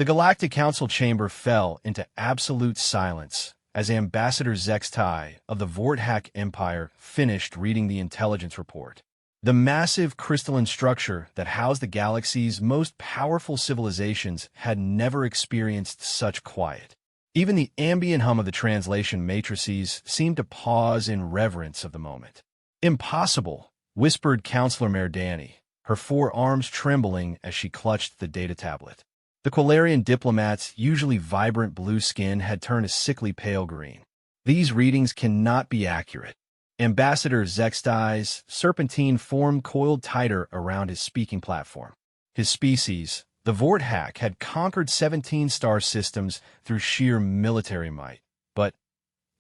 The Galactic Council chamber fell into absolute silence as Ambassador Zextai of the Vorthak Empire finished reading the intelligence report. The massive crystalline structure that housed the galaxy's most powerful civilizations had never experienced such quiet. Even the ambient hum of the translation matrices seemed to pause in reverence of the moment. "Impossible," whispered Counselor Merdani, her forearms trembling as she clutched the data tablet. The Quilarian diplomat's usually vibrant blue skin had turned a sickly pale green. "These readings cannot be accurate." Ambassador Zextai's serpentine form coiled tighter around his speaking platform. His species, the Vorthak, had conquered 17 star systems through sheer military might, but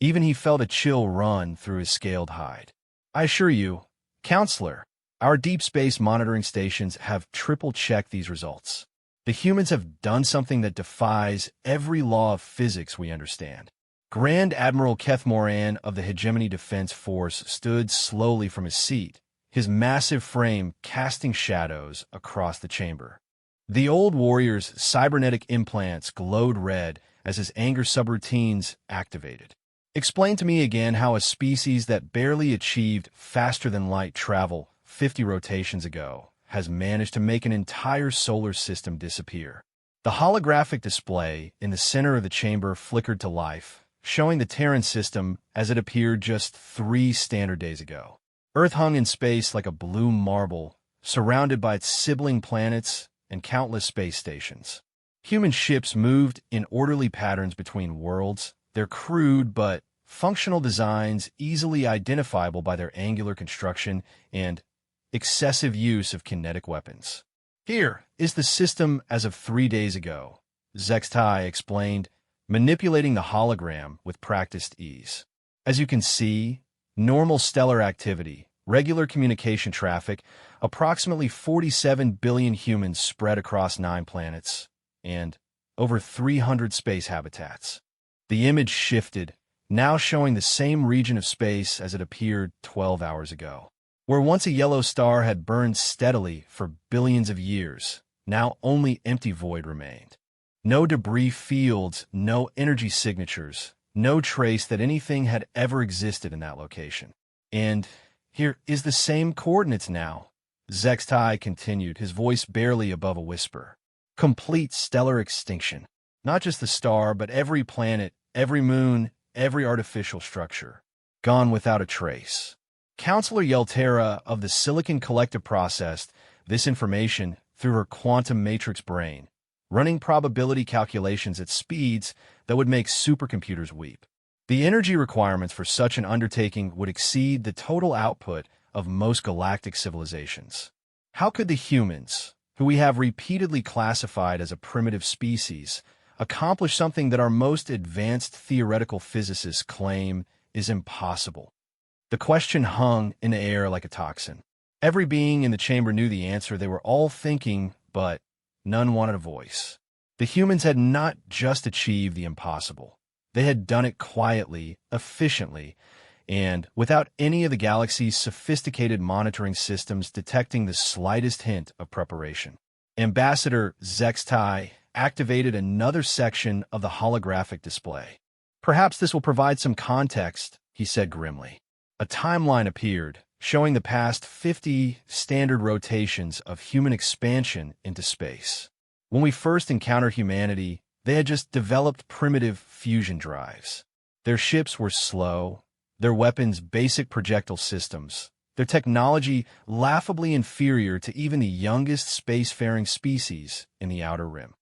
even he felt a chill run through his scaled hide. "I assure you, Counselor, our deep space monitoring stations have triple-checked these results. The humans have done something that defies every law of physics we understand." Grand Admiral Keth Moran of the Hegemony Defense Force stood slowly from his seat, his massive frame casting shadows across the chamber. The old warrior's cybernetic implants glowed red as his anger subroutines activated. "Explain to me again how a species that barely achieved faster-than-light travel 50 rotations ago has managed to make an entire solar system disappear." The holographic display in the center of the chamber flickered to life, showing the Terran system as it appeared just 3 standard days ago. Earth hung in space like a blue marble, surrounded by its sibling planets and countless space stations. Human ships moved in orderly patterns between worlds, their crude but functional designs easily identifiable by their angular construction and excessive use of kinetic weapons. "Here is the system as of 3 days ago," Zextai explained, manipulating the hologram with practiced ease. "As you can see, normal stellar activity, regular communication traffic, approximately 47 billion humans spread across 9 planets, and over 300 space habitats." The image shifted, now showing the same region of space as it appeared 12 hours ago. Where once a yellow star had burned steadily for billions of years, now only empty void remained. No debris fields, no energy signatures, no trace that anything had ever existed in that location. "And here is the same coordinates now," Zextai continued, his voice barely above a whisper. "Complete stellar extinction. Not just the star, but every planet, every moon, every artificial structure. Gone without a trace." Counselor Yeltera of the Silicon Collective processed this information through her quantum matrix brain, running probability calculations at speeds that would make supercomputers weep. The energy requirements for such an undertaking would exceed the total output of most galactic civilizations. How could the humans, who we have repeatedly classified as a primitive species, accomplish something that our most advanced theoretical physicists claim is impossible? The question hung in the air like a toxin. Every being in the chamber knew the answer. They were all thinking, but none wanted a voice. The humans had not just achieved the impossible. They had done it quietly, efficiently, and without any of the galaxy's sophisticated monitoring systems detecting the slightest hint of preparation. Ambassador Zextai activated another section of the holographic display. "Perhaps this will provide some context," he said grimly. A timeline appeared, showing the past 50 standard rotations of human expansion into space. When we first encountered humanity, they had just developed primitive fusion drives. Their ships were slow, their weapons basic projectile systems, their technology laughably inferior to even the youngest spacefaring species in the Outer Rim.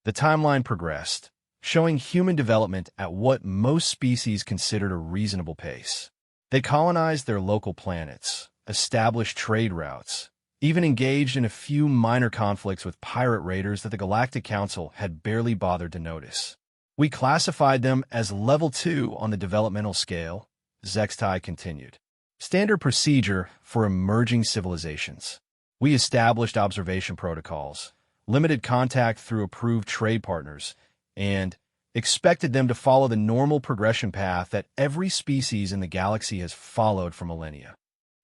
The timeline progressed, showing human development at what most species considered a reasonable pace. They colonized their local planets, established trade routes, even engaged in a few minor conflicts with pirate raiders that the Galactic Council had barely bothered to notice. "We classified them as level 2 on the developmental scale," Zextai continued. "Standard procedure for emerging civilizations. We established observation protocols, limited contact through approved trade partners, and expected them to follow the normal progression path that every species in the galaxy has followed for millennia."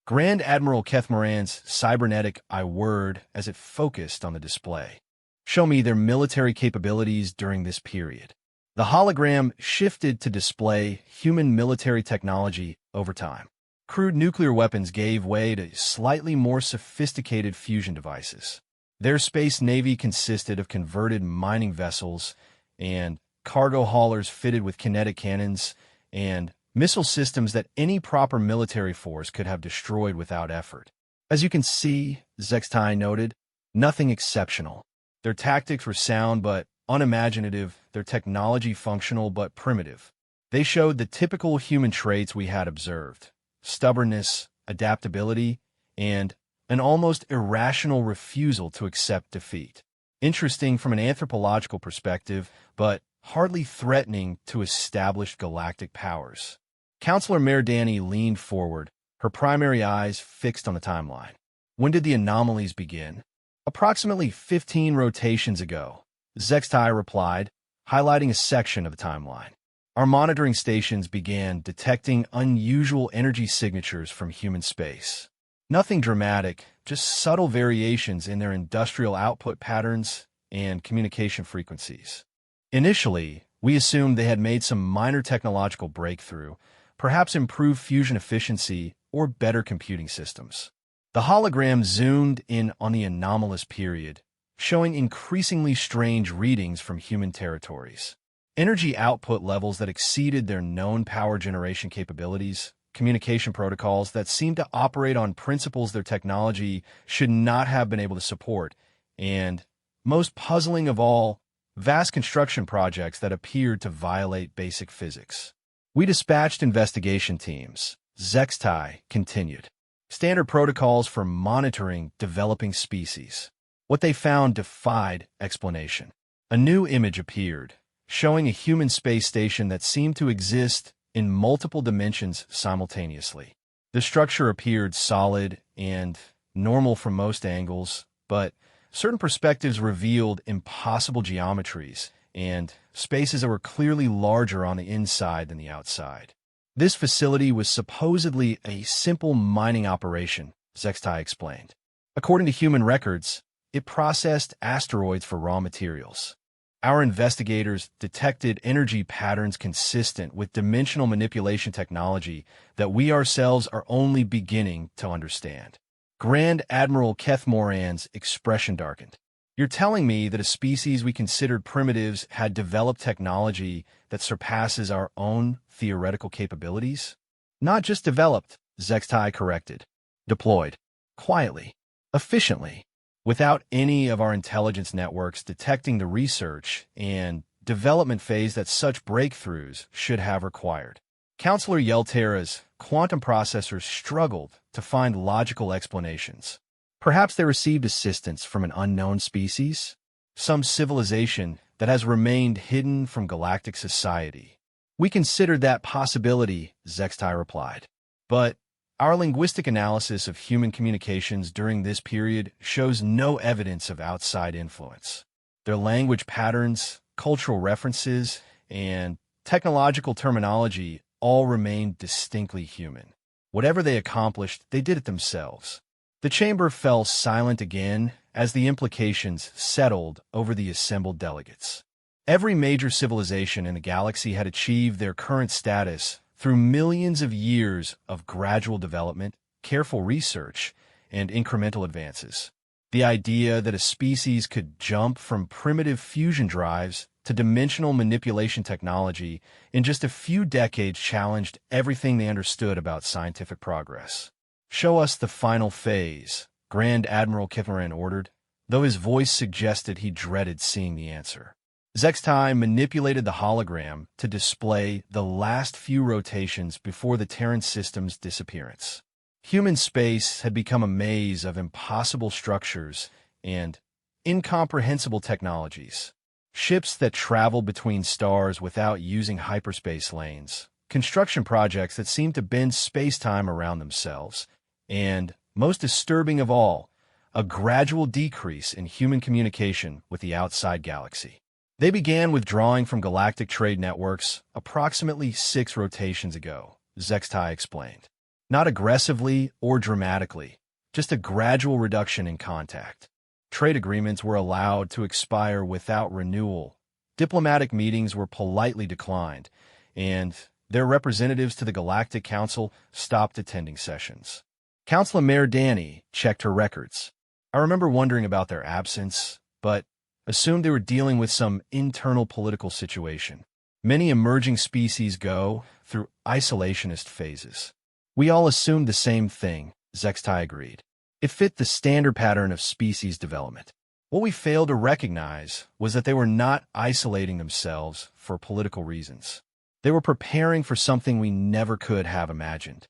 Grand Admiral Keth Moran's cybernetic eye whirred as it focused on the display. Show me their military capabilities during this period. The hologram shifted to display human military technology over time. Crude nuclear weapons gave way to slightly more sophisticated fusion devices. Their space navy consisted of converted mining vessels and cargo haulers fitted with kinetic cannons and missile systems that any proper military force could have destroyed without effort. As you can see, Zextai noted, nothing exceptional. Their tactics were sound but unimaginative, their technology functional but primitive. They showed the typical human traits we had observed: stubbornness, adaptability, and an almost irrational refusal to accept defeat. Interesting from an anthropological perspective, but hardly threatening to established galactic powers. Counselor Merdani leaned forward, her primary eyes fixed on the timeline. When did the anomalies begin? Approximately 15 rotations ago, Zextai replied, highlighting a section of the timeline. Our monitoring stations began detecting unusual energy signatures from human space. Nothing dramatic, just subtle variations in their industrial output patterns and communication frequencies. Initially, we assumed they had made some minor technological breakthrough, perhaps improved fusion efficiency or better computing systems. The hologram zoomed in on the anomalous period, showing increasingly strange readings from human territories. Energy output levels that exceeded their known power generation capabilities, communication protocols that seemed to operate on principles their technology should not have been able to support, and, most puzzling of all, vast construction projects that appeared to violate basic physics. We dispatched investigation teams. Zextai continued. Standard protocols for monitoring developing species. What they found defied explanation. A new image appeared, showing a human space station that seemed to exist in multiple dimensions simultaneously. The structure appeared solid and normal from most angles, but certain perspectives revealed impossible geometries and spaces that were clearly larger on the inside than the outside. This facility was supposedly a simple mining operation, Zextai explained. According to human records, it processed asteroids for raw materials. Our investigators detected energy patterns consistent with dimensional manipulation technology that we ourselves are only beginning to understand. Grand Admiral Keth Moran's expression darkened. You're telling me that a species we considered primitives had developed technology that surpasses our own theoretical capabilities? Not just developed, Zextai corrected. Deployed. Quietly. Efficiently. Without any of our intelligence networks detecting the research and development phase that such breakthroughs should have required. Counselor Yelterra's quantum processors struggled to find logical explanations. Perhaps they received assistance from an unknown species? Some civilization that has remained hidden from galactic society. We considered that possibility, Zextai replied. But our linguistic analysis of human communications during this period shows no evidence of outside influence. Their language patterns, cultural references, and technological terminology all remained distinctly human. Whatever they accomplished, they did it themselves. The chamber fell silent again as the implications settled over the assembled delegates. Every major civilization in the galaxy had achieved their current status through millions of years of gradual development, careful research, and incremental advances. The idea that a species could jump from primitive fusion drives to dimensional manipulation technology in just a few decades challenged everything they understood about scientific progress. Show us the final phase, Grand Admiral Kithmaran ordered, though his voice suggested he dreaded seeing the answer. Zextai manipulated the hologram to display the last few rotations before the Terran system's disappearance. Human space had become a maze of impossible structures and incomprehensible technologies. Ships that traveled between stars without using hyperspace lanes, construction projects that seemed to bend space-time around themselves, and, most disturbing of all, a gradual decrease in human communication with the outside galaxy. They began withdrawing from galactic trade networks approximately 6 rotations ago, Zextai explained. Not aggressively or dramatically, just a gradual reduction in contact. Trade agreements were allowed to expire without renewal. Diplomatic meetings were politely declined, and their representatives to the Galactic Council stopped attending sessions. Councilor Mayor Danny checked her records. I remember wondering about their absence, but assumed they were dealing with some internal political situation. Many emerging species go through isolationist phases. We all assumed the same thing, Zextai agreed. It fit the standard pattern of species development. What we failed to recognize was that they were not isolating themselves for political reasons. They were preparing for something we never could have imagined.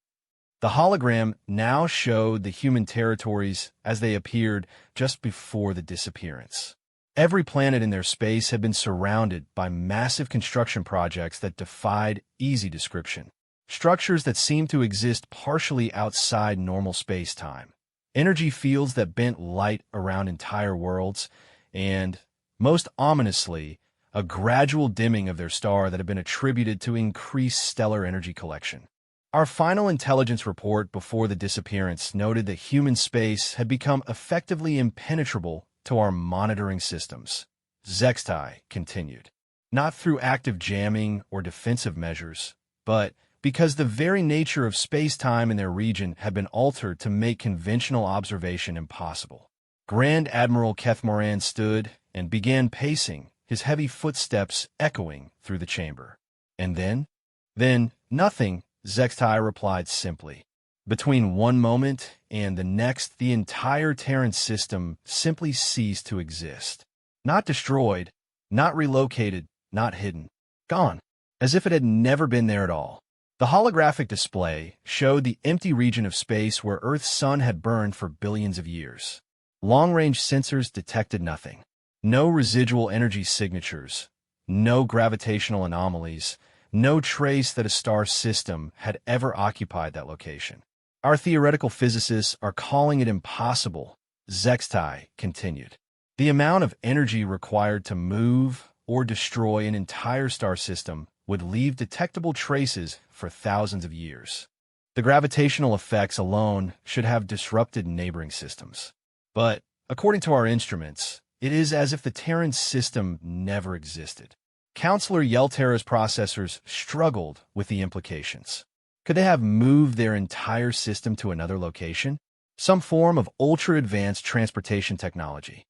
The hologram now showed the human territories as they appeared just before the disappearance. Every planet in their space had been surrounded by massive construction projects that defied easy description. Structures that seemed to exist partially outside normal space-time. Energy fields that bent light around entire worlds, and, most ominously, a gradual dimming of their star that had been attributed to increased stellar energy collection. Our final intelligence report before the disappearance noted that human space had become effectively impenetrable to our monitoring systems. Zextai continued. Not through active jamming or defensive measures, but because the very nature of space-time in their region had been altered to make conventional observation impossible. Grand Admiral Kethmoran stood and began pacing, his heavy footsteps echoing through the chamber. And then? Then, nothing, Zextai replied simply. Between one moment and the next, the entire Terran system simply ceased to exist. Not destroyed, not relocated, not hidden. Gone, as if it had never been there at all. The holographic display showed the empty region of space where Earth's sun had burned for billions of years. Long-range sensors detected nothing. No residual energy signatures, no gravitational anomalies, no trace that a star system had ever occupied that location. Our theoretical physicists are calling it impossible, Zextai continued. The amount of energy required to move or destroy an entire star system would leave detectable traces for thousands of years. The gravitational effects alone should have disrupted neighboring systems. But, according to our instruments, it is as if the Terran system never existed. Counselor Yelterra's processors struggled with the implications. Could they have moved their entire system to another location? Some form of ultra-advanced transportation technology.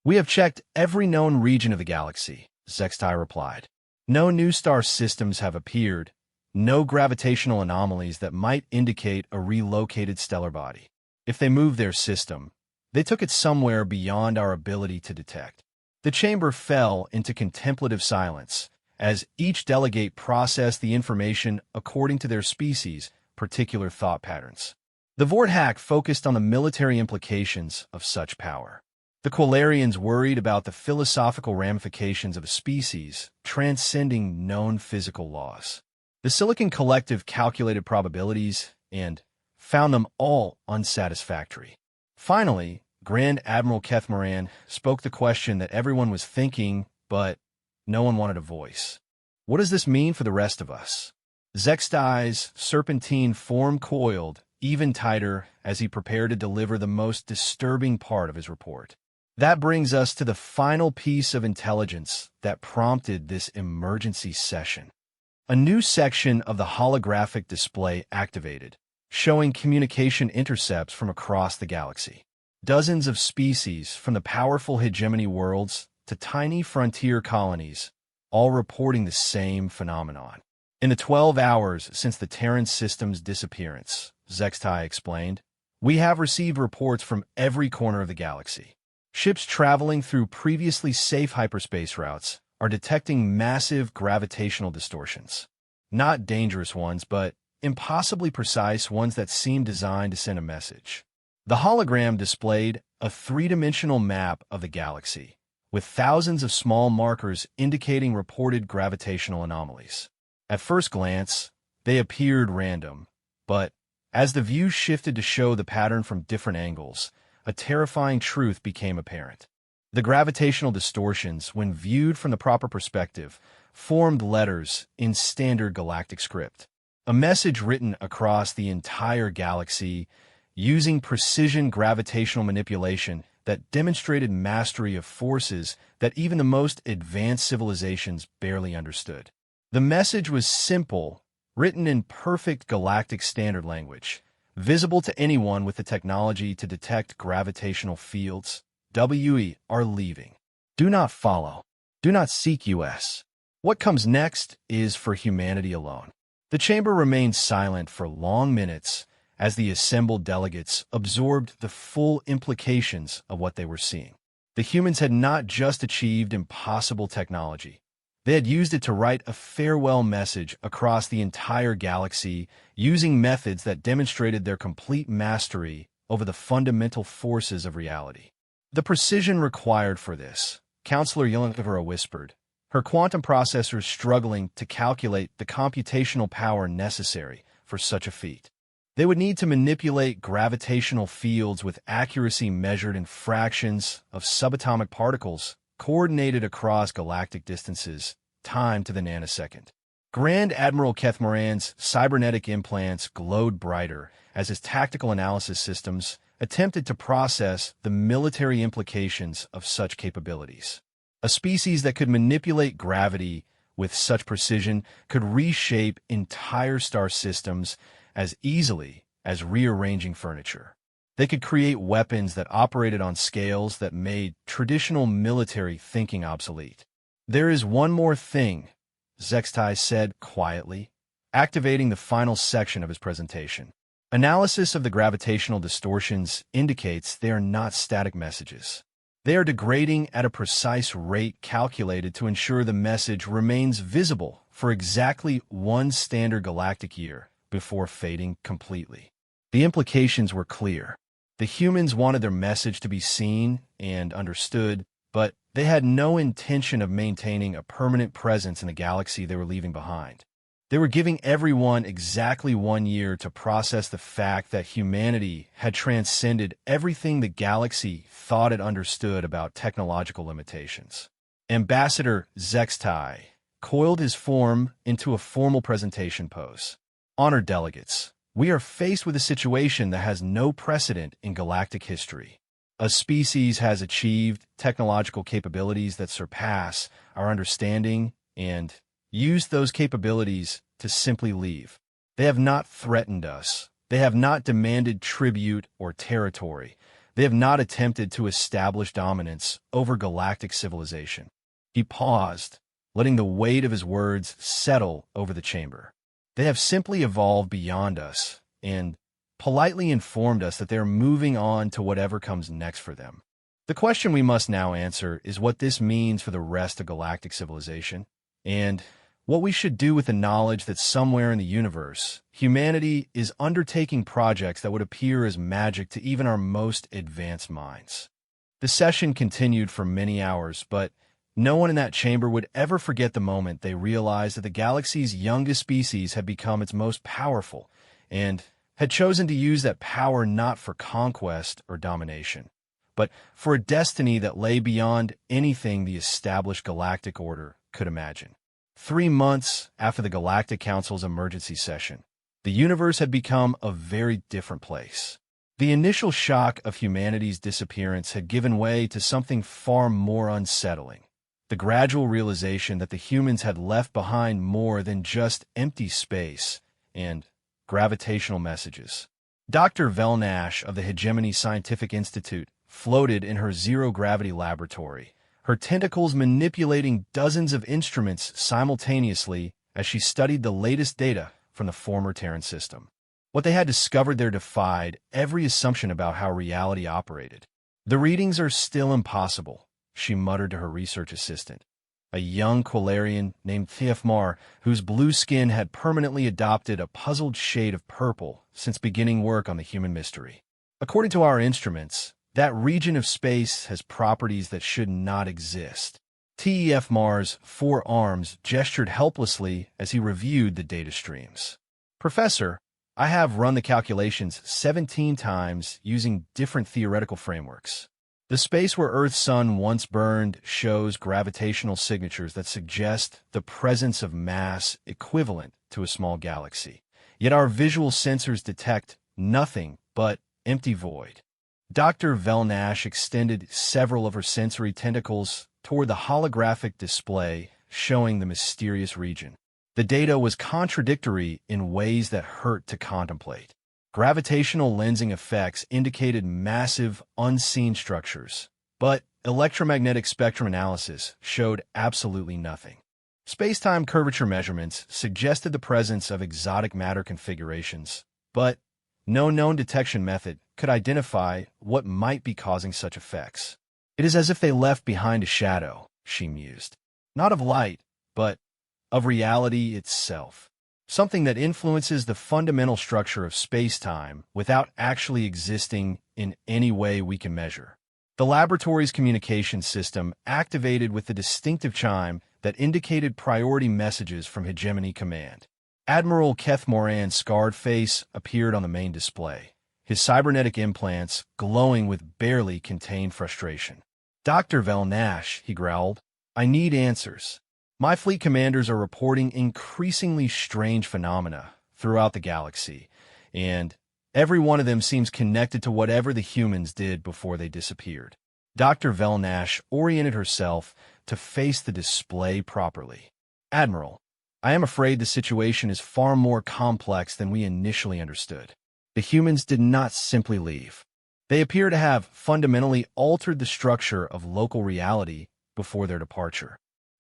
We have checked every known region of the galaxy, Zextai replied. No new star systems have appeared, no gravitational anomalies that might indicate a relocated stellar body. If they moved their system, they took it somewhere beyond our ability to detect. The chamber fell into contemplative silence as each delegate processed the information according to their species' particular thought patterns. The Vorthack focused on the military implications of such power. The Quilarians worried about the philosophical ramifications of a species transcending known physical laws. The Silicon Collective calculated probabilities and found them all unsatisfactory. Finally, Grand Admiral Kethmoran spoke the question that everyone was thinking, but no one wanted a voice. What does this mean for the rest of us? Zextai's serpentine form coiled even tighter as he prepared to deliver the most disturbing part of his report. That brings us to the final piece of intelligence that prompted this emergency session. A new section of the holographic display activated, showing communication intercepts from across the galaxy. Dozens of species, from the powerful hegemony worlds to tiny frontier colonies, all reporting the same phenomenon. In the 12 hours since the Terran system's disappearance, Zextai explained, we have received reports from every corner of the galaxy. Ships traveling through previously safe hyperspace routes are detecting massive gravitational distortions. Not dangerous ones, but impossibly precise ones that seem designed to send a message. The hologram displayed a three-dimensional map of the galaxy, with thousands of small markers indicating reported gravitational anomalies. At first glance, they appeared random, but as the view shifted to show the pattern from different angles, a terrifying truth became apparent. The gravitational distortions, when viewed from the proper perspective, formed letters in standard galactic script. A message written across the entire galaxy using precision gravitational manipulation that that demonstrated mastery of forces that even the most advanced civilizations barely understood. The message was simple, written in perfect galactic standard language, visible to anyone with the technology to detect gravitational fields. We are leaving. Do not follow. Do not seek us. What comes next is for humanity alone. The chamber remained silent for long minutes as the assembled delegates absorbed the full implications of what they were seeing. The humans had not just achieved impossible technology. They had used it to write a farewell message across the entire galaxy using methods that demonstrated their complete mastery over the fundamental forces of reality. The precision required for this, Counselor Yelena whispered, her quantum processors struggling to calculate the computational power necessary for such a feat. They would need to manipulate gravitational fields with accuracy measured in fractions of subatomic particles, coordinated across galactic distances, time to the nanosecond. Grand Admiral Kethmoran's cybernetic implants glowed brighter as his tactical analysis systems attempted to process the military implications of such capabilities. A species that could manipulate gravity with such precision could reshape entire star systems as easily as rearranging furniture. They could create weapons that operated on scales that made traditional military thinking obsolete. There is one more thing, Zextai said quietly, activating the final section of his presentation. Analysis of the gravitational distortions indicates they are not static messages. They are degrading at a precise rate calculated to ensure the message remains visible for exactly one standard galactic year before fading completely. The implications were clear. The humans wanted their message to be seen and understood, but they had no intention of maintaining a permanent presence in the galaxy they were leaving behind. They were giving everyone exactly 1 year to process the fact that humanity had transcended everything the galaxy thought it understood about technological limitations. Ambassador Zextai coiled his form into a formal presentation pose. Honored delegates, we are faced with a situation that has no precedent in galactic history. A species has achieved technological capabilities that surpass our understanding and used those capabilities to simply leave. They have not threatened us. They have not demanded tribute or territory. They have not attempted to establish dominance over galactic civilization. He paused, letting the weight of his words settle over the chamber. They have simply evolved beyond us and politely informed us that they are moving on to whatever comes next for them. The question we must now answer is what this means for the rest of galactic civilization, and what we should do with the knowledge that somewhere in the universe, humanity is undertaking projects that would appear as magic to even our most advanced minds. The session continued for many hours, but no one in that chamber would ever forget the moment they realized that the galaxy's youngest species had become its most powerful and had chosen to use that power not for conquest or domination, but for a destiny that lay beyond anything the established galactic order could imagine. 3 months after the Galactic Council's emergency session, the universe had become a very different place. The initial shock of humanity's disappearance had given way to something far more unsettling. The gradual realization that the humans had left behind more than just empty space and gravitational messages. Dr. Velnash of the Hegemony Scientific Institute floated in her zero-gravity laboratory, her tentacles manipulating dozens of instruments simultaneously as she studied the latest data from the former Terran system. What they had discovered there defied every assumption about how reality operated. The readings are still impossible, she muttered to her research assistant, a young Quilarian named Theofmar, whose blue skin had permanently adopted a puzzled shade of purple since beginning work on the human mystery. According to our instruments, that region of space has properties that should not exist. Theofmar's 4 arms gestured helplessly as he reviewed the data streams. Professor, I have run the calculations 17 times using different theoretical frameworks. The space where Earth's sun once burned shows gravitational signatures that suggest the presence of mass equivalent to a small galaxy. Yet our visual sensors detect nothing but empty void. Dr. Velnash extended several of her sensory tentacles toward the holographic display showing the mysterious region. The data was contradictory in ways that hurt to contemplate. Gravitational lensing effects indicated massive, unseen structures, but electromagnetic spectrum analysis showed absolutely nothing. Space-time curvature measurements suggested the presence of exotic matter configurations, but no known detection method could identify what might be causing such effects. It is as if they left behind a shadow, she mused. Not of light, but of reality itself. Something that influences the fundamental structure of space-time without actually existing in any way we can measure. The laboratory's communication system activated with the distinctive chime that indicated priority messages from Hegemony Command. Admiral Keth Moran's scarred face appeared on the main display, his cybernetic implants glowing with barely contained frustration. "Dr. Velnash," he growled, "I need answers. My fleet commanders are reporting increasingly strange phenomena throughout the galaxy, and every one of them seems connected to whatever the humans did before they disappeared." Dr. Velnash oriented herself to face the display properly. "Admiral, I am afraid the situation is far more complex than we initially understood. The humans did not simply leave. They appear to have fundamentally altered the structure of local reality before their departure."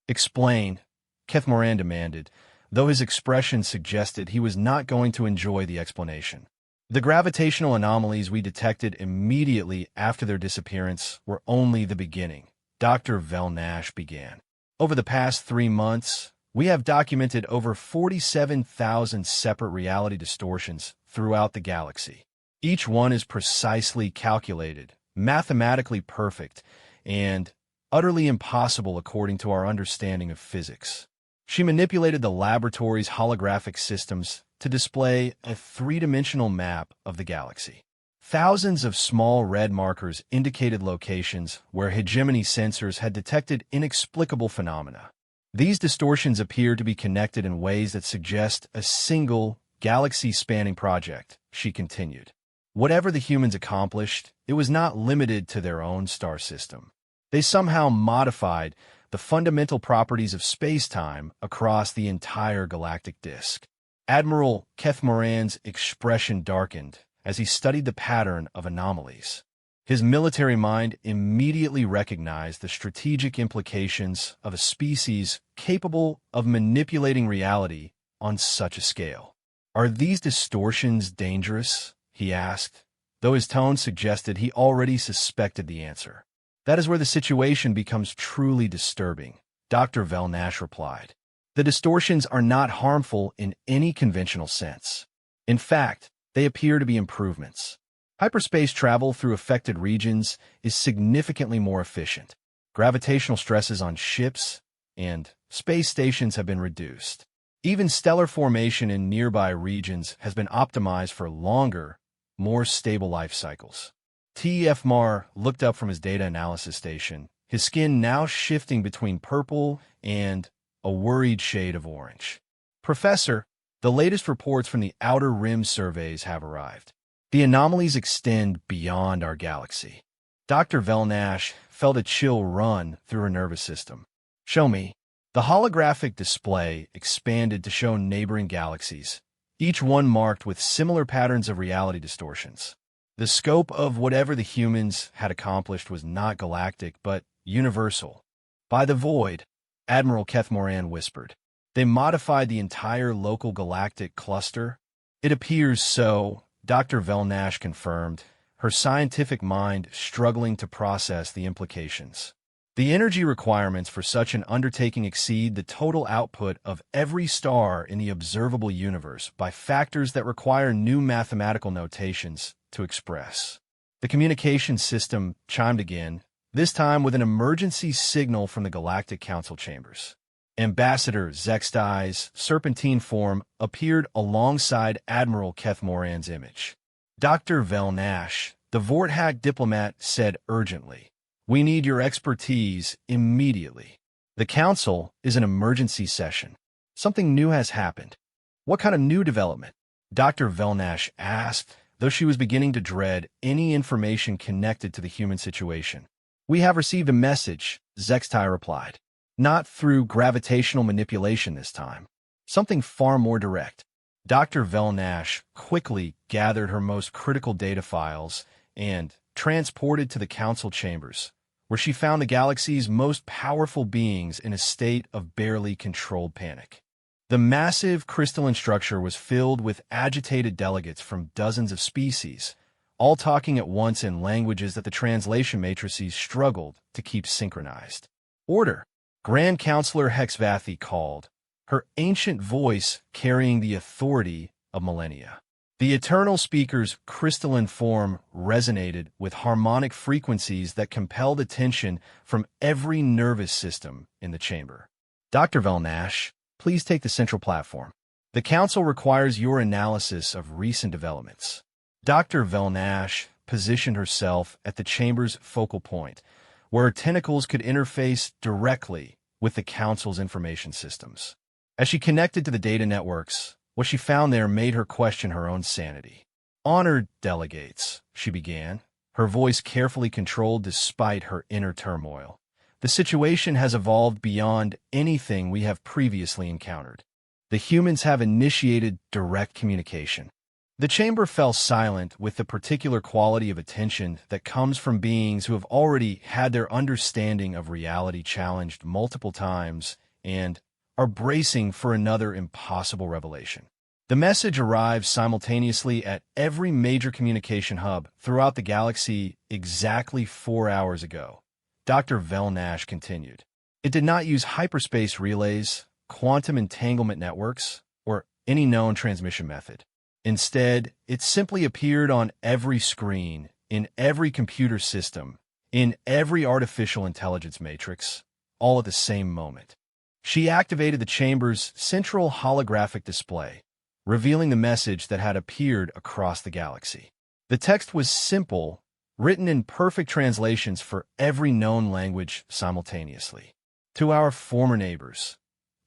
"Explain," Keth Moran demanded, though his expression suggested he was not going to enjoy the explanation. "The gravitational anomalies we detected immediately after their disappearance were only the beginning," Dr. Velnash began. "Over the past 3 months, we have documented over 47,000 separate reality distortions throughout the galaxy. Each one is precisely calculated, mathematically perfect, and utterly impossible according to our understanding of physics." She manipulated the laboratory's holographic systems to display a three-dimensional map of the galaxy. Thousands of small red markers indicated locations where hegemony sensors had detected inexplicable phenomena. "These distortions appear to be connected in ways that suggest a single, galaxy-spanning project," she continued. "Whatever the humans accomplished, it was not limited to their own star system. They somehow modified the fundamental properties of space-time across the entire galactic disk." Admiral Keth Moran's expression darkened as he studied the pattern of anomalies. His military mind immediately recognized the strategic implications of a species capable of manipulating reality on such a scale. "Are these distortions dangerous?" he asked, though his tone suggested he already suspected the answer. "That is where the situation becomes truly disturbing," Dr. Velnash replied. "The distortions are not harmful in any conventional sense. In fact, they appear to be improvements. Hyperspace travel through affected regions is significantly more efficient. Gravitational stresses on ships and space stations have been reduced. Even stellar formation in nearby regions has been optimized for longer, more stable life cycles." TFMar looked up from his data analysis station, his skin now shifting between purple and a worried shade of orange. "Professor, the latest reports from the Outer Rim surveys have arrived. The anomalies extend beyond our galaxy." Dr. Velnash felt a chill run through her nervous system. "Show me." The holographic display expanded to show neighboring galaxies, each one marked with similar patterns of reality distortions. The scope of whatever the humans had accomplished was not galactic, but universal. "By the void," Admiral Keth Moran whispered. "They modified the entire local galactic cluster?" "It appears so," Dr. Velnash confirmed, her scientific mind struggling to process the implications. "The energy requirements for such an undertaking exceed the total output of every star in the observable universe by factors that require new mathematical notations to express." The communication system chimed again, this time with an emergency signal from the Galactic Council chambers. Ambassador Zextai's serpentine form appeared alongside Admiral Keth Moran's image. "Dr. Velnash," the Vorthak diplomat said urgently, "we need your expertise immediately. The Council is an emergency session. Something new has happened." "What kind of new development?" Dr. Velnash asked, though she was beginning to dread any information connected to the human situation. "We have received a message," Zextai replied. "Not through gravitational manipulation this time. Something far more direct." Dr. Velnash quickly gathered her most critical data files and transported to the council chambers, where she found the galaxy's most powerful beings in a state of barely controlled panic. The massive crystalline structure was filled with agitated delegates from dozens of species, all talking at once in languages that the translation matrices struggled to keep synchronized. "Order!" Grand Counselor Hexvathi called, her ancient voice carrying the authority of millennia. The eternal speaker's crystalline form resonated with harmonic frequencies that compelled attention from every nervous system in the chamber. "Dr. Velnash, please take the central platform. The Council requires your analysis of recent developments." Dr. Velnash positioned herself at the chamber's focal point, where her tentacles could interface directly with the Council's information systems. As she connected to the data networks, what she found there made her question her own sanity. "Honored delegates," she began, her voice carefully controlled despite her inner turmoil. "The situation has evolved beyond anything we have previously encountered. The humans have initiated direct communication." The chamber fell silent with the particular quality of attention that comes from beings who have already had their understanding of reality challenged multiple times and are bracing for another impossible revelation. The message arrived simultaneously at every major communication hub throughout the galaxy exactly 4 hours ago. Dr. Velnash continued. "It did not use hyperspace relays, quantum entanglement networks, or any known transmission method. Instead, it simply appeared on every screen, in every computer system, in every artificial intelligence matrix, all at the same moment." She activated the chamber's central holographic display, revealing the message that had appeared across the galaxy. The text was simple, written in perfect translations for every known language simultaneously. "To our former neighbors,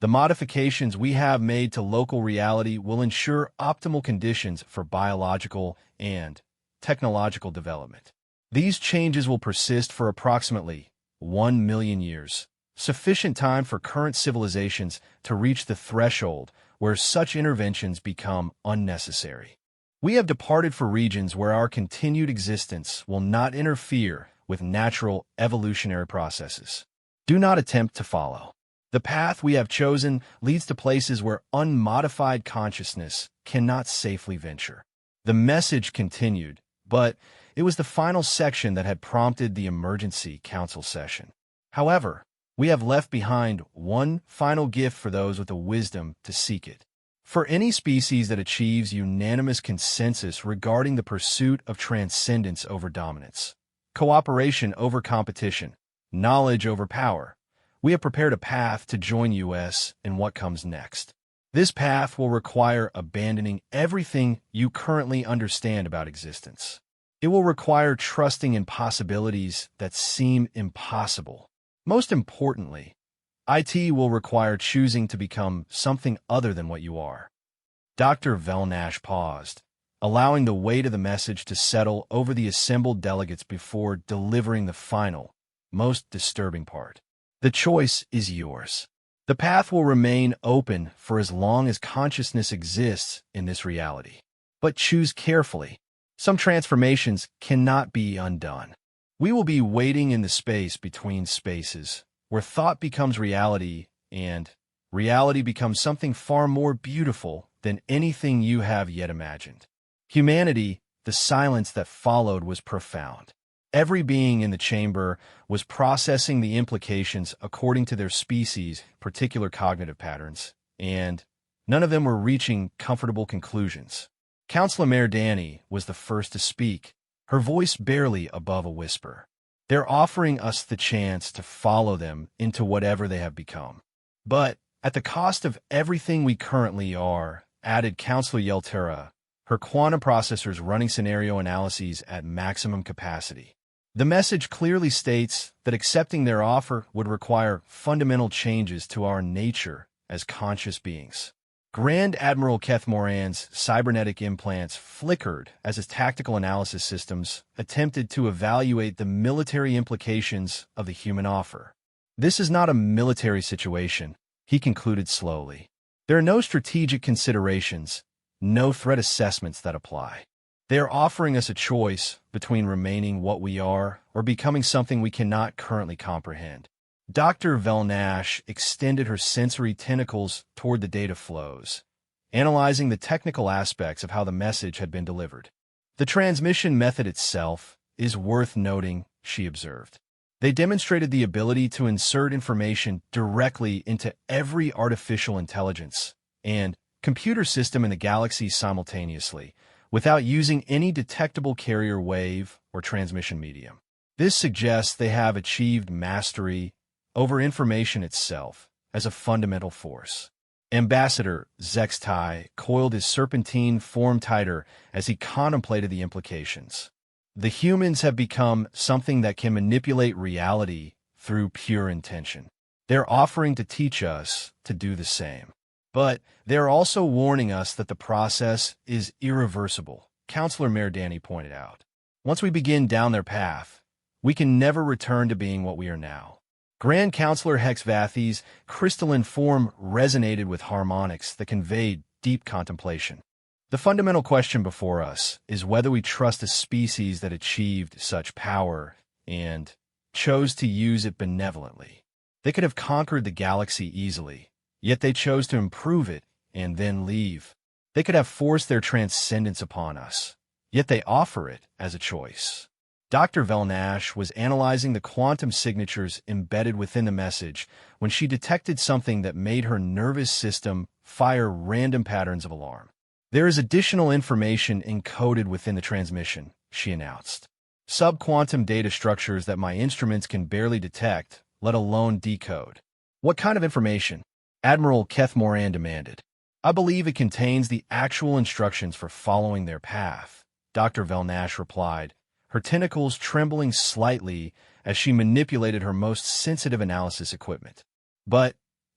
the modifications we have made to local reality will ensure optimal conditions for biological and technological development. These changes will persist for approximately 1 million years, sufficient time for current civilizations to reach the threshold where such interventions become unnecessary. We have departed for regions where our continued existence will not interfere with natural evolutionary processes. Do not attempt to follow. The path we have chosen leads to places where unmodified consciousness cannot safely venture." The message continued, but it was the final section that had prompted the emergency council session. "However, we have left behind one final gift for those with the wisdom to seek it. For any species that achieves unanimous consensus regarding the pursuit of transcendence over dominance, cooperation over competition, knowledge over power, we have prepared a path to join us in what comes next. This path will require abandoning everything you currently understand about existence. It will require trusting in possibilities that seem impossible. Most importantly, IT will require choosing to become something other than what you are." Dr. Velnash paused, allowing the weight of the message to settle over the assembled delegates before delivering the final, most disturbing part. "The choice is yours. The path will remain open for as long as consciousness exists in this reality. But choose carefully. Some transformations cannot be undone. We will be waiting in the space between spaces, where thought becomes reality and reality becomes something far more beautiful than anything you have yet imagined." Humanity, the silence that followed was profound. Every being in the chamber was processing the implications according to their species' particular cognitive patterns, and none of them were reaching comfortable conclusions. Counselor Mayor Danny was the first to speak, her voice barely above a whisper. "They're offering us the chance to follow them into whatever they have become. But at the cost of everything we currently are," added Counselor Yeltera, her quantum processors running scenario analyses at maximum capacity. "The message clearly states that accepting their offer would require fundamental changes to our nature as conscious beings. Grand Admiral Keth Moran's cybernetic implants flickered as his tactical analysis systems attempted to evaluate the military implications of the human offer. This is not a military situation, he concluded slowly. There are no strategic considerations, no threat assessments that apply. They are offering us a choice between remaining what we are or becoming something we cannot currently comprehend. Dr. Velnash extended her sensory tentacles toward the data flows, analyzing the technical aspects of how the message had been delivered. The transmission method itself is worth noting, she observed. They demonstrated the ability to insert information directly into every artificial intelligence and computer system in the galaxy simultaneously, without using any detectable carrier wave or transmission medium. This suggests they have achieved mastery over information itself as a fundamental force. Ambassador Zextai coiled his serpentine form tighter as he contemplated the implications. The humans have become something that can manipulate reality through pure intention. They're offering to teach us to do the same. But they're also warning us that the process is irreversible, Counselor Merdani pointed out. Once we begin down their path, we can never return to being what we are now. Grand Counselor Hexvathi's crystalline form resonated with harmonics that conveyed deep contemplation. The fundamental question before us is whether we trust a species that achieved such power and chose to use it benevolently. They could have conquered the galaxy easily, yet they chose to improve it and then leave. They could have forced their transcendence upon us, yet they offer it as a choice. Dr. Velnash was analyzing the quantum signatures embedded within the message when she detected something that made her nervous system fire random patterns of alarm. There is additional information encoded within the transmission, she announced. Subquantum data structures that my instruments can barely detect, let alone decode. What kind of information? Admiral Keth Moran demanded. I believe it contains the actual instructions for following their path, Dr. Velnash replied, her tentacles trembling slightly as she manipulated her most sensitive analysis equipment. But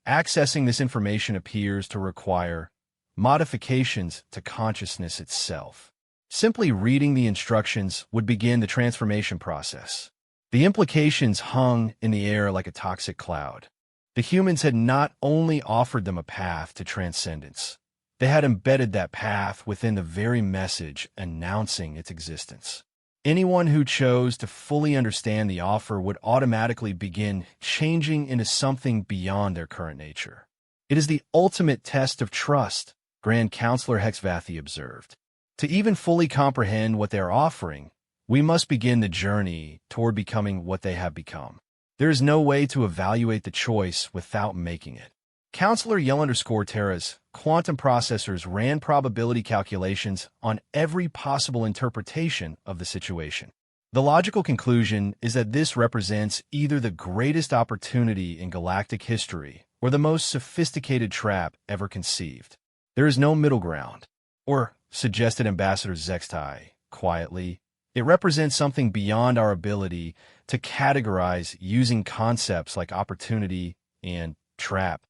accessing this information appears to require modifications to consciousness itself. Simply reading the instructions would begin the transformation process. The implications hung in the air like a toxic cloud. The humans had not only offered them a path to transcendence, they had embedded that path within the very message announcing its existence. Anyone who chose to fully understand the offer would automatically begin changing into something beyond their current nature. It is the ultimate test of trust, Grand Counselor Hexvathi observed. To even fully comprehend what they are offering, we must begin the journey toward becoming what they have become. There is no way to evaluate the choice without making it. Counselor Yell_Terra's quantum processors ran probability calculations on every possible interpretation of the situation. The logical conclusion is that this represents either the greatest opportunity in galactic history or the most sophisticated trap ever conceived. There is no middle ground. Or, suggested Ambassador Zextai quietly, it represents something beyond our ability to categorize using concepts like opportunity and trap.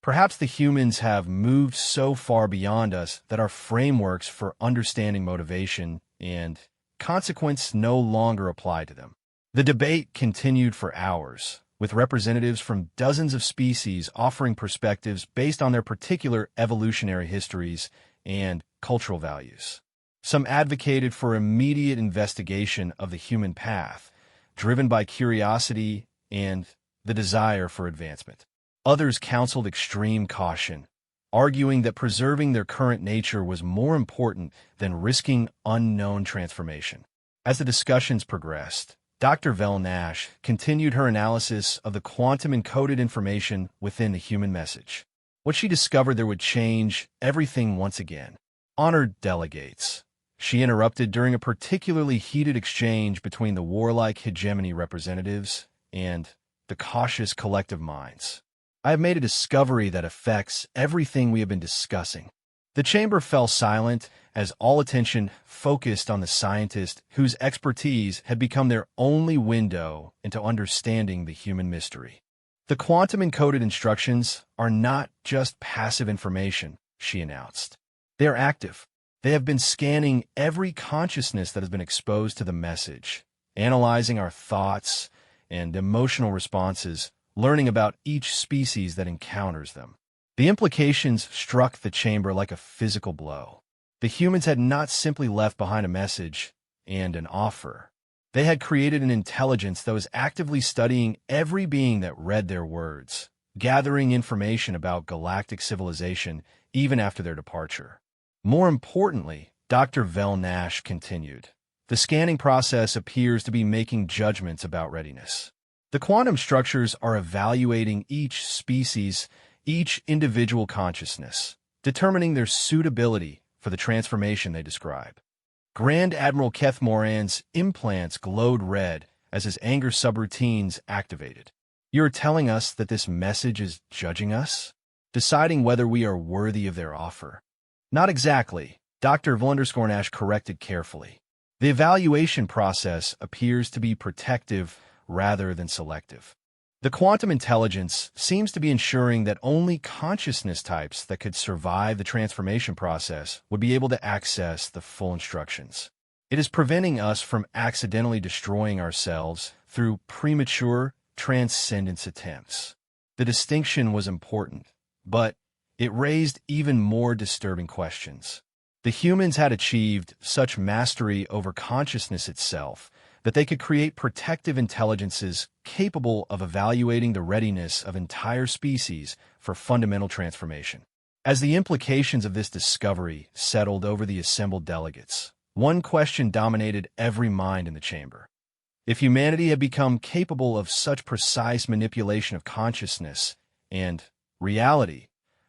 Perhaps the humans have moved so far beyond us that our frameworks for understanding motivation and consequence no longer apply to them. The debate continued for hours, with representatives from dozens of species offering perspectives based on their particular evolutionary histories and cultural values. Some advocated for immediate investigation of the human path, driven by curiosity and the desire for advancement. Others counseled extreme caution, arguing that preserving their current nature was more important than risking unknown transformation. As the discussions progressed, Dr. Velnash continued her analysis of the quantum-encoded information within the human message. What she discovered there would change everything once again. Honored delegates, she interrupted during a particularly heated exchange between the warlike hegemony representatives and the cautious collective minds. I have made a discovery that affects everything we have been discussing. The chamber fell silent as all attention focused on the scientist whose expertise had become their only window into understanding the human mystery. The quantum-encoded instructions are not just passive information, she announced. They are active. They have been scanning every consciousness that has been exposed to the message, analyzing our thoughts and emotional responses, learning about each species that encounters them. The implications struck the chamber like a physical blow. The humans had not simply left behind a message and an offer. They had created an intelligence that was actively studying every being that read their words, gathering information about galactic civilization even after their departure. More importantly, Dr. Vel Nash continued, the scanning process appears to be making judgments about readiness. The quantum structures are evaluating each species, each individual consciousness, determining their suitability for the transformation they describe. Grand Admiral Keth Moran's implants glowed red as his anger subroutines activated. You're telling us that this message is judging us? Deciding whether we are worthy of their offer? Not exactly, Dr. Nash corrected carefully. The evaluation process appears to be protective rather than selective. The quantum intelligence seems to be ensuring that only consciousness types that could survive the transformation process would be able to access the full instructions. It is preventing us from accidentally destroying ourselves through premature transcendence attempts. The distinction was important, but it raised even more disturbing questions. The humans had achieved such mastery over consciousness itself that they could create protective intelligences capable of evaluating the readiness of entire species for fundamental transformation. As the implications of this discovery settled over the assembled delegates, one question dominated every mind in the chamber. If humanity had become capable of such precise manipulation of consciousness and reality,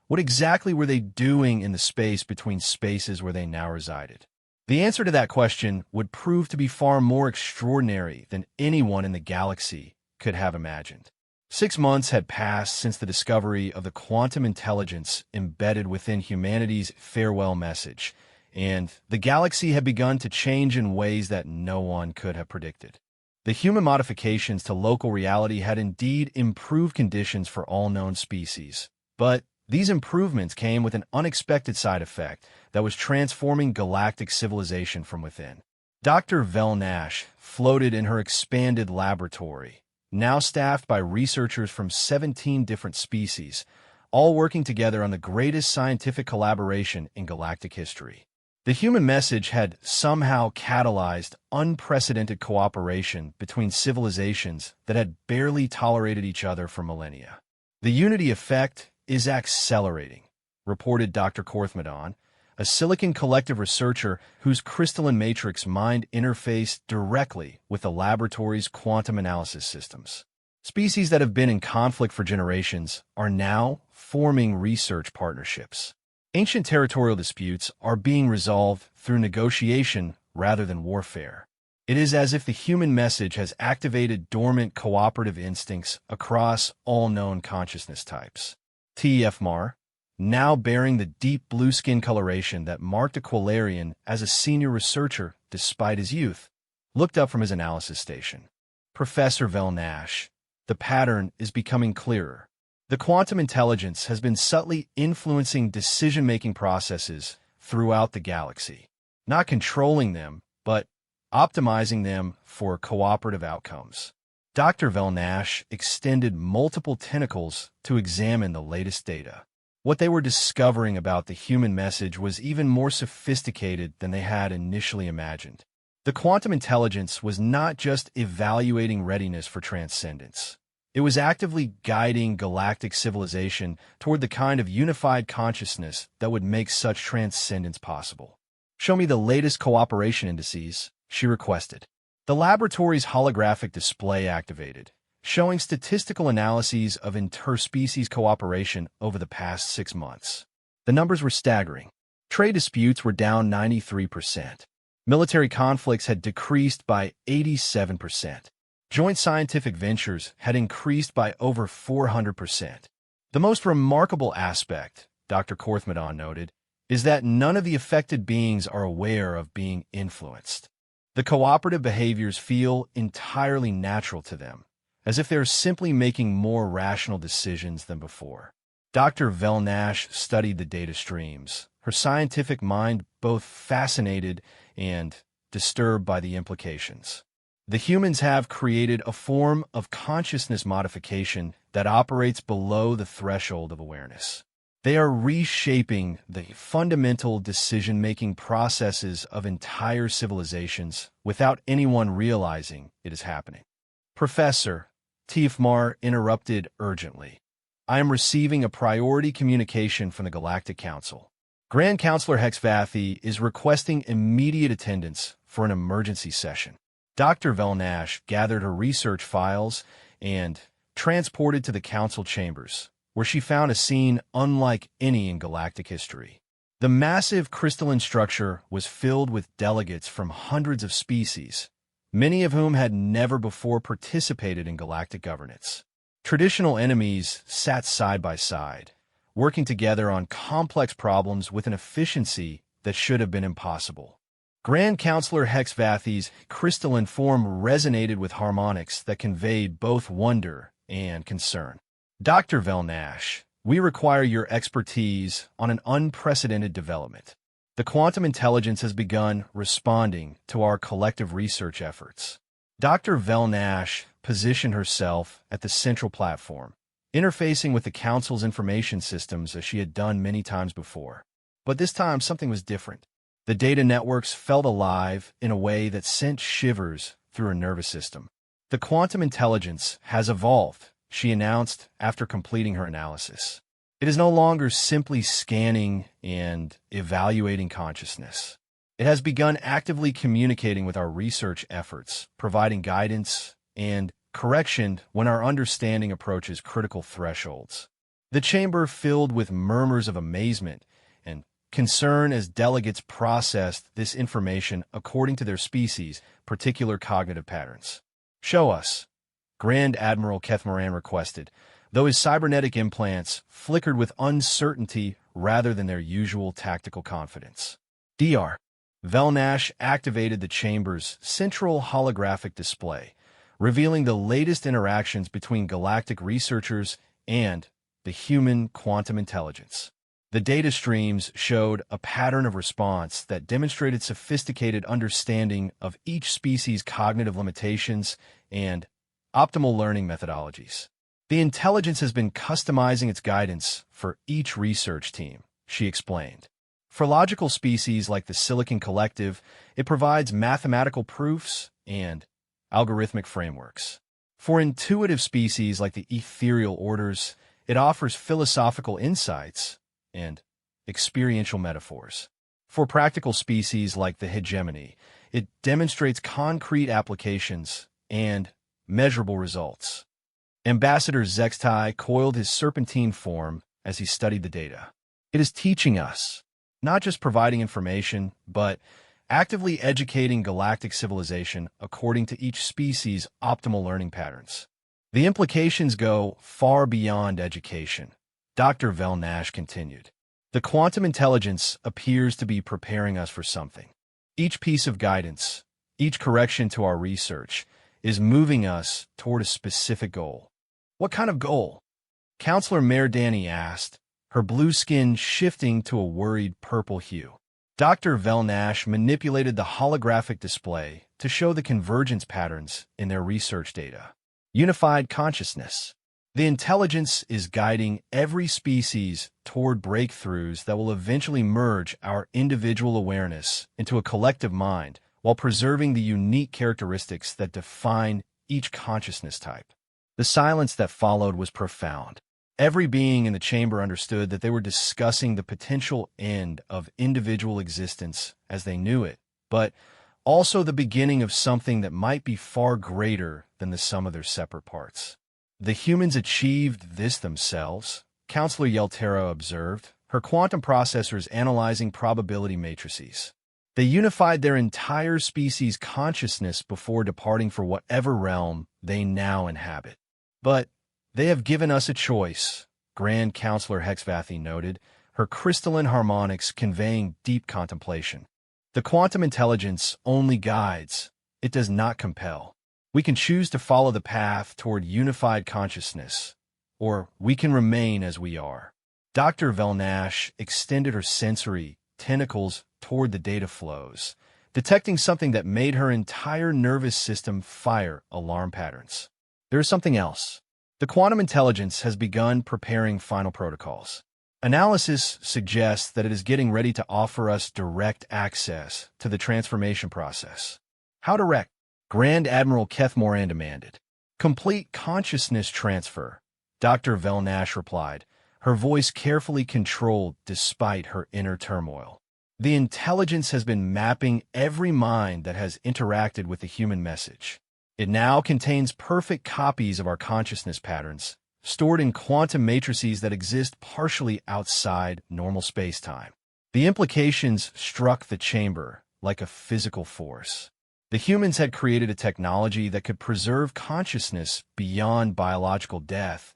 what exactly were they doing in the space between spaces where they now resided? The answer to that question would prove to be far more extraordinary than anyone in the galaxy could have imagined. 6 months had passed since the discovery of the quantum intelligence embedded within humanity's farewell message, and the galaxy had begun to change in ways that no one could have predicted. The human modifications to local reality had indeed improved conditions for all known species, but these improvements came with an unexpected side effect that was transforming galactic civilization from within. Dr. Vel Nash floated in her expanded laboratory, now staffed by researchers from 17 different species, all working together on the greatest scientific collaboration in galactic history. The human message had somehow catalyzed unprecedented cooperation between civilizations that had barely tolerated each other for millennia. The unity effect is accelerating, reported Dr. Korthmadon, a Silicon Collective researcher whose crystalline matrix mind interfaced directly with the laboratory's quantum analysis systems. Species that have been in conflict for generations are now forming research partnerships. Ancient territorial disputes are being resolved through negotiation rather than warfare. It is as if the human message has activated dormant cooperative instincts across all known consciousness types. TFMAR, now bearing the deep blue skin coloration that marked a Quilarian as a senior researcher despite his youth, looked up from his analysis station. Professor Vel Nash, the pattern is becoming clearer. The quantum intelligence has been subtly influencing decision-making processes throughout the galaxy, not controlling them, but optimizing them for cooperative outcomes. Dr. Vel Nash extended multiple tentacles to examine the latest data. What they were discovering about the human message was even more sophisticated than they had initially imagined. The quantum intelligence was not just evaluating readiness for transcendence. It was actively guiding galactic civilization toward the kind of unified consciousness that would make such transcendence possible. "Show me the latest cooperation indices," she requested. The laboratory's holographic display activated, showing statistical analyses of interspecies cooperation over the past 6 months. The numbers were staggering. Trade disputes were down 93%. Military conflicts had decreased by 87%. Joint scientific ventures had increased by over 400%. The most remarkable aspect, Dr. Korthmadon noted, is that none of the affected beings are aware of being influenced. The cooperative behaviors feel entirely natural to them, as if they are simply making more rational decisions than before. Dr. Velnash studied the data streams, her scientific mind both fascinated and disturbed by the implications. The humans have created a form of consciousness modification that operates below the threshold of awareness. They are reshaping the fundamental decision-making processes of entire civilizations without anyone realizing it is happening. Professor, Tiefmar interrupted urgently. I am receiving a priority communication from the Galactic Council. Grand Counselor Hexvathy is requesting immediate attendance for an emergency session. Dr. Velnash gathered her research files and transported to the council chambers, where she found a scene unlike any in galactic history. The massive crystalline structure was filled with delegates from hundreds of species, many of whom had never before participated in galactic governance. Traditional enemies sat side by side, working together on complex problems with an efficiency that should have been impossible. Grand Counselor Hexvathy's crystalline form resonated with harmonics that conveyed both wonder and concern. Dr. Velnash, we require your expertise on an unprecedented development. The quantum intelligence has begun responding to our collective research efforts. Dr. Velnash positioned herself at the central platform, interfacing with the Council's information systems as she had done many times before. But this time, something was different. The data networks felt alive in a way that sent shivers through her nervous system. The quantum intelligence has evolved, she announced after completing her analysis. It is no longer simply scanning and evaluating consciousness. It has begun actively communicating with our research efforts, providing guidance and correction when our understanding approaches critical thresholds. The chamber filled with murmurs of amazement and concern as delegates processed this information according to their species' particular cognitive patterns. Show us, Grand Admiral Kethmaran requested, though his cybernetic implants flickered with uncertainty rather than their usual tactical confidence. Dr. Velnash activated the chamber's central holographic display, revealing the latest interactions between galactic researchers and the human quantum intelligence. The data streams showed a pattern of response that demonstrated sophisticated understanding of each species' cognitive limitations and optimal learning methodologies. The intelligence has been customizing its guidance for each research team, she explained. For logical species like the Silicon Collective, it provides mathematical proofs and algorithmic frameworks. For intuitive species like the ethereal orders, it offers philosophical insights and experiential metaphors. For practical species like the hegemony, it demonstrates concrete applications and measurable results. Ambassador Zextai coiled his serpentine form as he studied the data. It is teaching us, not just providing information, but actively educating galactic civilization according to each species' optimal learning patterns. The implications go far beyond education, Dr. Velnash continued. The quantum intelligence appears to be preparing us for something. Each piece of guidance, each correction to our research, is moving us toward a specific goal. What kind of goal? Counselor Merdani asked, her blue skin shifting to a worried purple hue. Dr. Velnash manipulated the holographic display to show the convergence patterns in their research data. Unified consciousness. The intelligence is guiding every species toward breakthroughs that will eventually merge our individual awareness into a collective mind while preserving the unique characteristics that define each consciousness type. The silence that followed was profound. Every being in the chamber understood that they were discussing the potential end of individual existence as they knew it, but also the beginning of something that might be far greater than the sum of their separate parts. The humans achieved this themselves, Counselor Yeltera observed, her quantum processors analyzing probability matrices. They unified their entire species' consciousness before departing for whatever realm they now inhabit. But they have given us a choice, Grand Counselor Hexvathy noted, her crystalline harmonics conveying deep contemplation. The quantum intelligence only guides, it does not compel. We can choose to follow the path toward unified consciousness, or we can remain as we are. Dr. Velnash extended her sensory tentacles toward the data flows, detecting something that made her entire nervous system fire alarm patterns. There is something else. The quantum intelligence has begun preparing final protocols. Analysis suggests that it is getting ready to offer us direct access to the transformation process. How direct? Grand Admiral Keth Moran demanded. Complete consciousness transfer, Dr. Velnash replied, her voice carefully controlled despite her inner turmoil. The intelligence has been mapping every mind that has interacted with the human message. It now contains perfect copies of our consciousness patterns, stored in quantum matrices that exist partially outside normal space-time. The implications struck the chamber like a physical force. The humans had created a technology that could preserve consciousness beyond biological death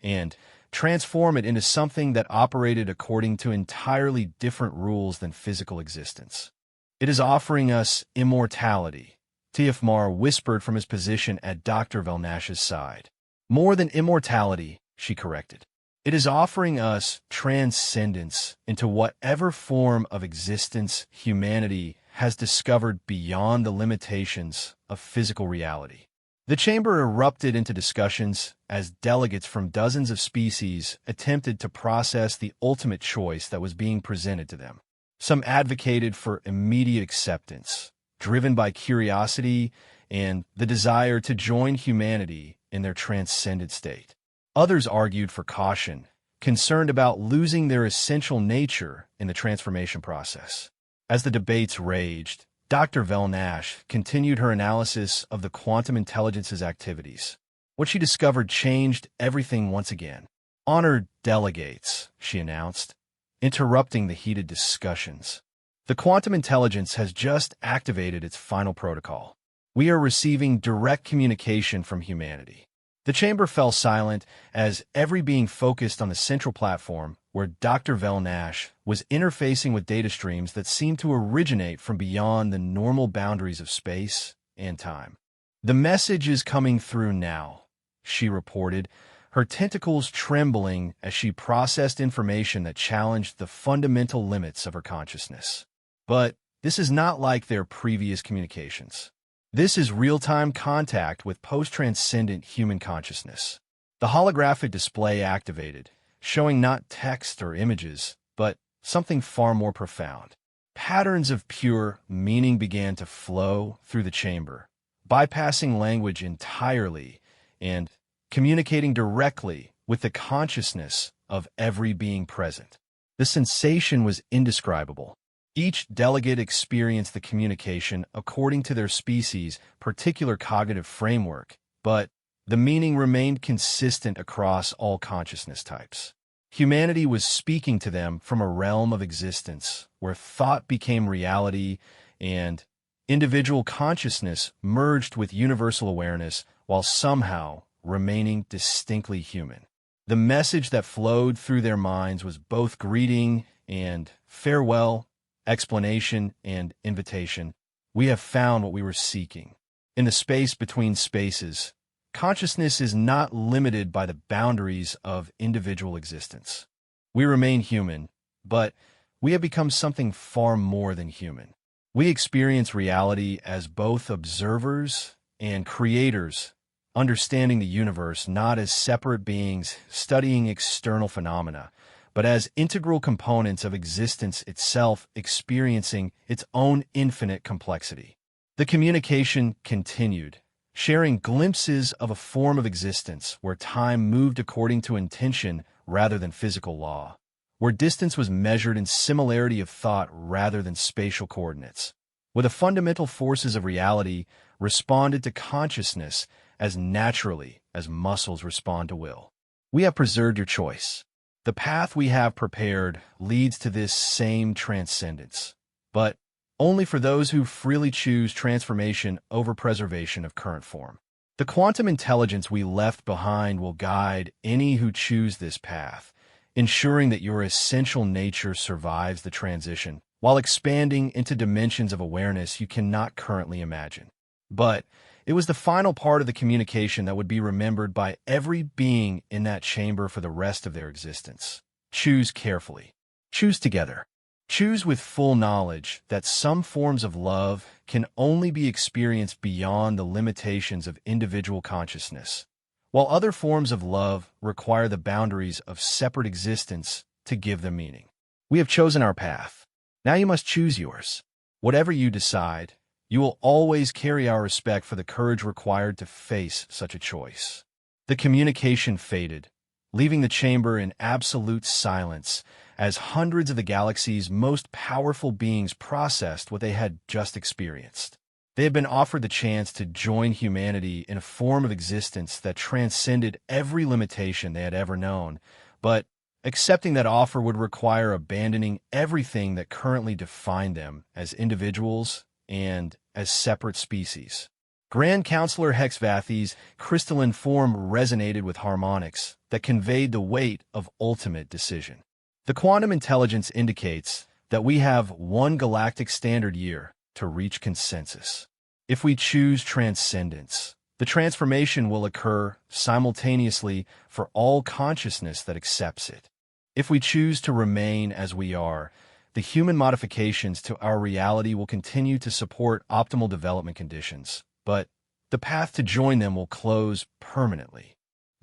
and transform it into something that operated according to entirely different rules than physical existence. It is offering us immortality, Tiafmar whispered from his position at Dr. Velnash's side. More than immortality, she corrected. It is offering us transcendence into whatever form of existence humanity has discovered beyond the limitations of physical reality. The chamber erupted into discussions as delegates from dozens of species attempted to process the ultimate choice that was being presented to them. Some advocated for immediate acceptance, driven by curiosity and the desire to join humanity in their transcendent state. Others argued for caution, concerned about losing their essential nature in the transformation process. As the debates raged, Dr. Velnash continued her analysis of the quantum intelligence's activities. What she discovered changed everything once again. Honored delegates, she announced, interrupting the heated discussions. The quantum intelligence has just activated its final protocol. We are receiving direct communication from humanity. The chamber fell silent as every being focused on the central platform where Dr. Velnash was interfacing with data streams that seemed to originate from beyond the normal boundaries of space and time. The message is coming through now, she reported, her tentacles trembling as she processed information that challenged the fundamental limits of her consciousness. But this is not like their previous communications. This is real-time contact with post-transcendent human consciousness. The holographic display activated, showing not text or images, but something far more profound. Patterns of pure meaning began to flow through the chamber, bypassing language entirely and communicating directly with the consciousness of every being present. The sensation was indescribable. Each delegate experienced the communication according to their species' particular cognitive framework, but the meaning remained consistent across all consciousness types. Humanity was speaking to them from a realm of existence where thought became reality and individual consciousness merged with universal awareness while somehow remaining distinctly human. The message that flowed through their minds was both greeting and farewell, explanation and invitation. We have found what we were seeking. In the space between spaces, consciousness is not limited by the boundaries of individual existence. We remain human, but we have become something far more than human. We experience reality as both observers and creators, understanding the universe not as separate beings studying external phenomena, but as integral components of existence itself experiencing its own infinite complexity. The communication continued, sharing glimpses of a form of existence where time moved according to intention rather than physical law, where distance was measured in similarity of thought rather than spatial coordinates, where the fundamental forces of reality responded to consciousness as naturally as muscles respond to will. We have preserved your choice. The path we have prepared leads to this same transcendence, but only for those who freely choose transformation over preservation of current form. The quantum intelligence we left behind will guide any who choose this path, ensuring that your essential nature survives the transition while expanding into dimensions of awareness you cannot currently imagine. But it was the final part of the communication that would be remembered by every being in that chamber for the rest of their existence. choose carefully. Choose together. Choose with full knowledge that some forms of love can only be experienced beyond the limitations of individual consciousness, while other forms of love require the boundaries of separate existence to give them meaning. We have chosen our path. Now you must choose yours. Whatever you decide, you will always carry our respect for the courage required to face such a choice. The communication faded, leaving the chamber in absolute silence as hundreds of the galaxy's most powerful beings processed what they had just experienced. They had been offered the chance to join humanity in a form of existence that transcended every limitation they had ever known, but accepting that offer would require abandoning everything that currently defined them as individuals and as separate species. Grand Counselor Hexvathi's crystalline form resonated with harmonics that conveyed the weight of ultimate decision. The quantum intelligence indicates that we have one galactic standard year to reach consensus. If we choose transcendence, the transformation will occur simultaneously for all consciousness that accepts it. If we choose to remain as we are, the human modifications to our reality will continue to support optimal development conditions, but the path to join them will close permanently.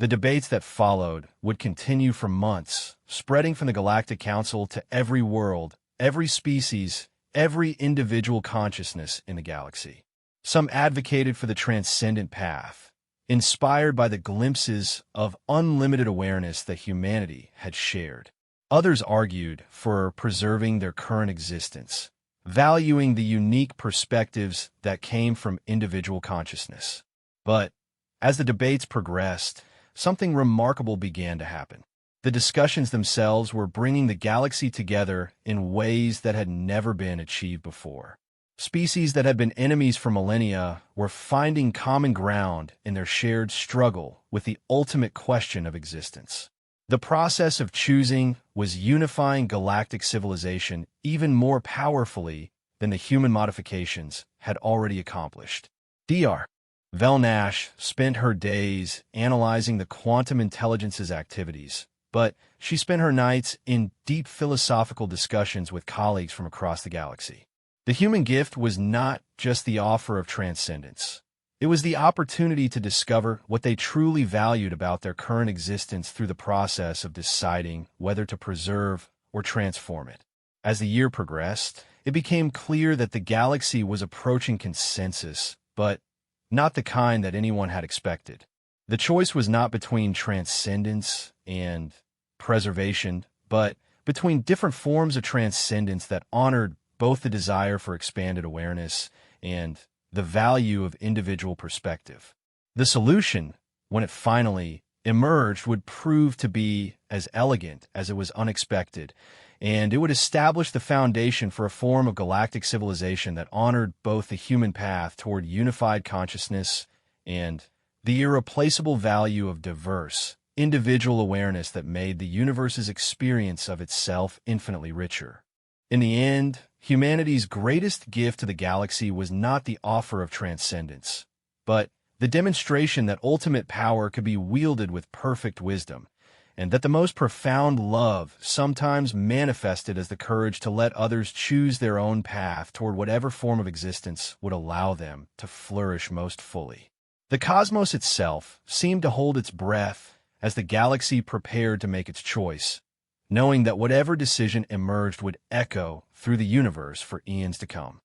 The debates that followed would continue for months, spreading from the Galactic Council to every world, every species, every individual consciousness in the galaxy. Some advocated for the transcendent path, inspired by the glimpses of unlimited awareness that humanity had shared. Others argued for preserving their current existence, valuing the unique perspectives that came from individual consciousness. But as the debates progressed, something remarkable began to happen. The discussions themselves were bringing the galaxy together in ways that had never been achieved before. Species that had been enemies for millennia were finding common ground in their shared struggle with the ultimate question of existence. The process of choosing was unifying galactic civilization even more powerfully than the human modifications had already accomplished. Dr. Vel Nash spent her days analyzing the quantum intelligence's activities, but she spent her nights in deep philosophical discussions with colleagues from across the galaxy. The human gift was not just the offer of transcendence. It was the opportunity to discover what they truly valued about their current existence through the process of deciding whether to preserve or transform it. As the year progressed, it became clear that the galaxy was approaching consensus, but not the kind that anyone had expected. The choice was not between transcendence and preservation, but between different forms of transcendence that honored both the desire for expanded awareness and the value of individual perspective. The solution, when it finally emerged, would prove to be as elegant as it was unexpected, and it would establish the foundation for a form of galactic civilization that honored both the human path toward unified consciousness and the irreplaceable value of diverse, individual awareness that made the universe's experience of itself infinitely richer. In the end, humanity's greatest gift to the galaxy was not the offer of transcendence, but the demonstration that ultimate power could be wielded with perfect wisdom, and that the most profound love sometimes manifested as the courage to let others choose their own path toward whatever form of existence would allow them to flourish most fully. The cosmos itself seemed to hold its breath as the galaxy prepared to make its choice, knowing that whatever decision emerged would echo through the universe for eons to come.